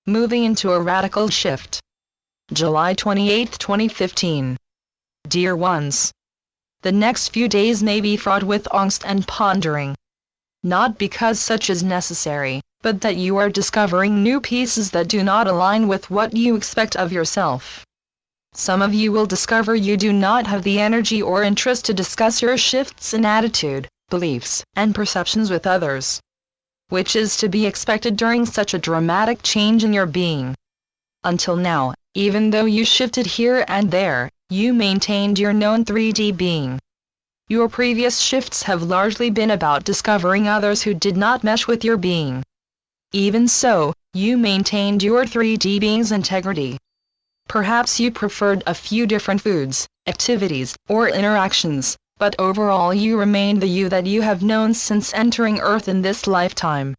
Moving into a radical shift. July 28, 2015. Dear ones, the next few days may be fraught with angst and pondering. Not because such is necessary, but that you are discovering new pieces that do not align with what you expect of yourself. Some of you will discover you do not have the energy or interest to discuss your shifts in attitude, beliefs, and perceptions with others, which is to be expected during such a dramatic change in your being. Until now, even though you shifted here and there, you maintained your known 3D being. Your previous shifts have largely been about discovering others who did not mesh with your being. Even so, you maintained your 3D being's integrity. Perhaps you preferred a few different foods, activities, or interactions, but overall you remained the you that you have known since entering Earth in this lifetime.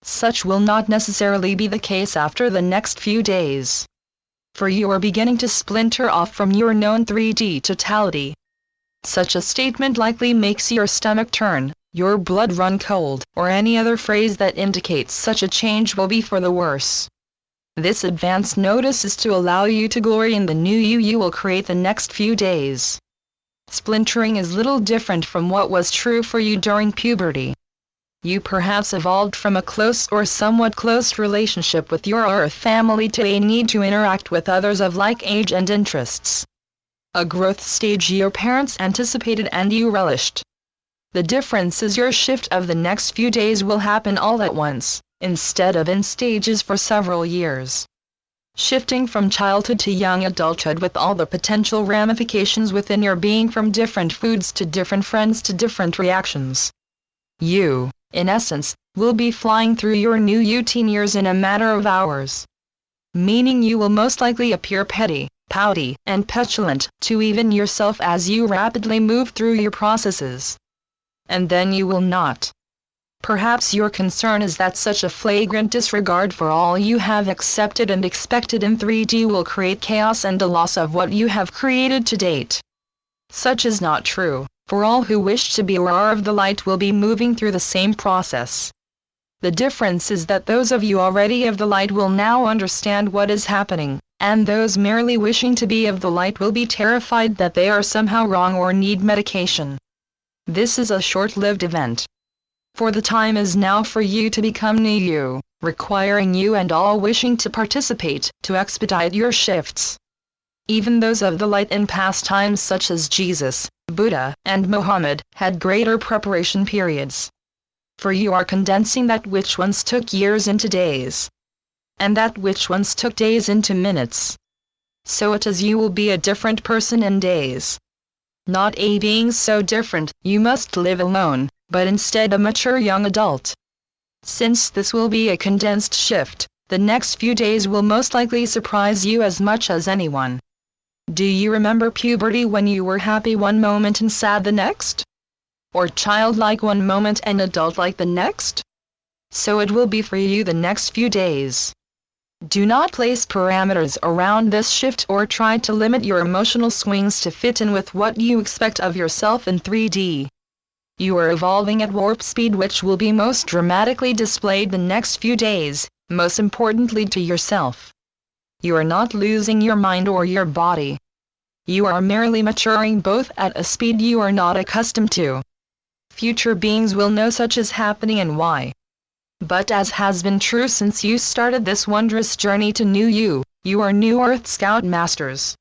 Such will not necessarily be the case after the next few days. For you are beginning to splinter off from your known 3D totality. Such a statement likely makes your stomach turn, your blood run cold, or any other phrase that indicates such a change will be for the worse. This advance notice is to allow you to glory in the new you will create the next few days. Splintering is little different from what was true for you during puberty. You perhaps evolved from a close or somewhat close relationship with your Earth family to a need to interact with others of like age and interests. A growth stage your parents anticipated and you relished. The difference is your shift of the next few days will happen all at once, instead of in stages for several years. Shifting from childhood to young adulthood with all the potential ramifications within your being, from different foods to different friends to different reactions. You, in essence, will be flying through your new teen years in a matter of hours. Meaning you will most likely appear petty, pouty, and petulant to even yourself as you rapidly move through your processes. And then you will not. Perhaps your concern is that such a flagrant disregard for all you have accepted and expected in 3D will create chaos and a loss of what you have created to date. Such is not true, for all who wish to be or are of the light will be moving through the same process. The difference is that those of you already of the light will now understand what is happening, and those merely wishing to be of the light will be terrified that they are somehow wrong or need medication. This is a short-lived event. For the time is now for you to become new you, requiring you and all wishing to participate, to expedite your shifts. Even those of the light in past times such as Jesus, Buddha, and Muhammad, had greater preparation periods. For you are condensing that which once took years into days, and that which once took days into minutes. So it is you will be a different person in days. Not a being so different, you must live alone, but instead a mature young adult. Since this will be a condensed shift, the next few days will most likely surprise you as much as anyone. Do you remember puberty when you were happy one moment and sad the next? Or childlike one moment and adult-like the next? So it will be for you the next few days. Do not place parameters around this shift or try to limit your emotional swings to fit in with what you expect of yourself in 3D. You are evolving at warp speed, which will be most dramatically displayed the next few days, most importantly to yourself. You are not losing your mind or your body. You are merely maturing, both at a speed you are not accustomed to. Future beings will know such is happening and why. But as has been true since you started this wondrous journey to new you are new Earth Scout Masters.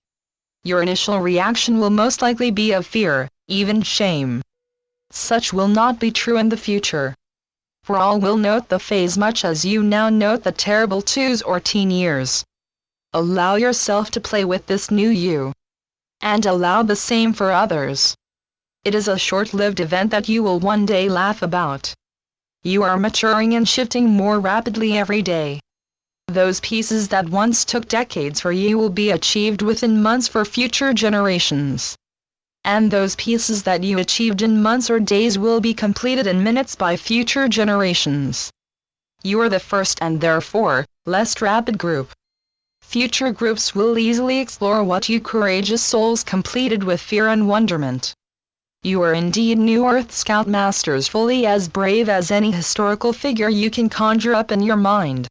Your initial reaction will most likely be of fear, even shame. Such will not be true in the future. For all will note the phase much as you now note the terrible twos or teen years. Allow yourself to play with this new you. And allow the same for others. It is a short-lived event that you will one day laugh about. You are maturing and shifting more rapidly every day. Those pieces that once took decades for you will be achieved within months for future generations. And those pieces that you achieved in months or days will be completed in minutes by future generations. You are the first and therefore, less rapid group. Future groups will easily explore what you courageous souls completed with fear and wonderment. You are indeed new Earth Scout Masters, fully as brave as any historical figure you can conjure up in your mind.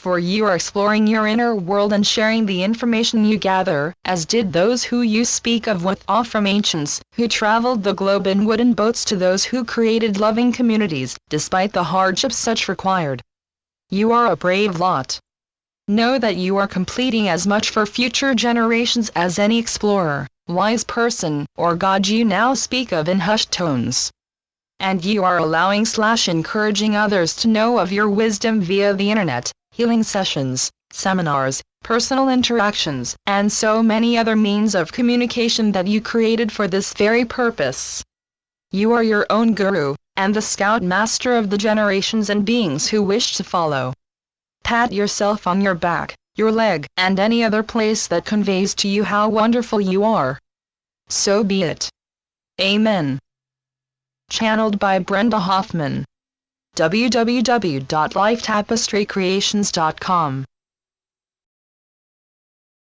for you are exploring your inner world and sharing the information you gather, as did those who you speak of with awe from ancients, who traveled the globe in wooden boats to those who created loving communities, despite the hardships such required. You are a brave lot. Know that you are completing as much for future generations as any explorer, wise person, or god you now speak of in hushed tones. And you are allowing/encouraging others to know of your wisdom via the internet, healing sessions, seminars, personal interactions, and so many other means of communication that you created for this very purpose. You are your own guru, and the scout master of the generations and beings who wish to follow. Pat yourself on your back, your leg, and any other place that conveys to you how wonderful you are. So be it. Amen. Channeled by Brenda Hoffman. www.lifetapestrycreations.com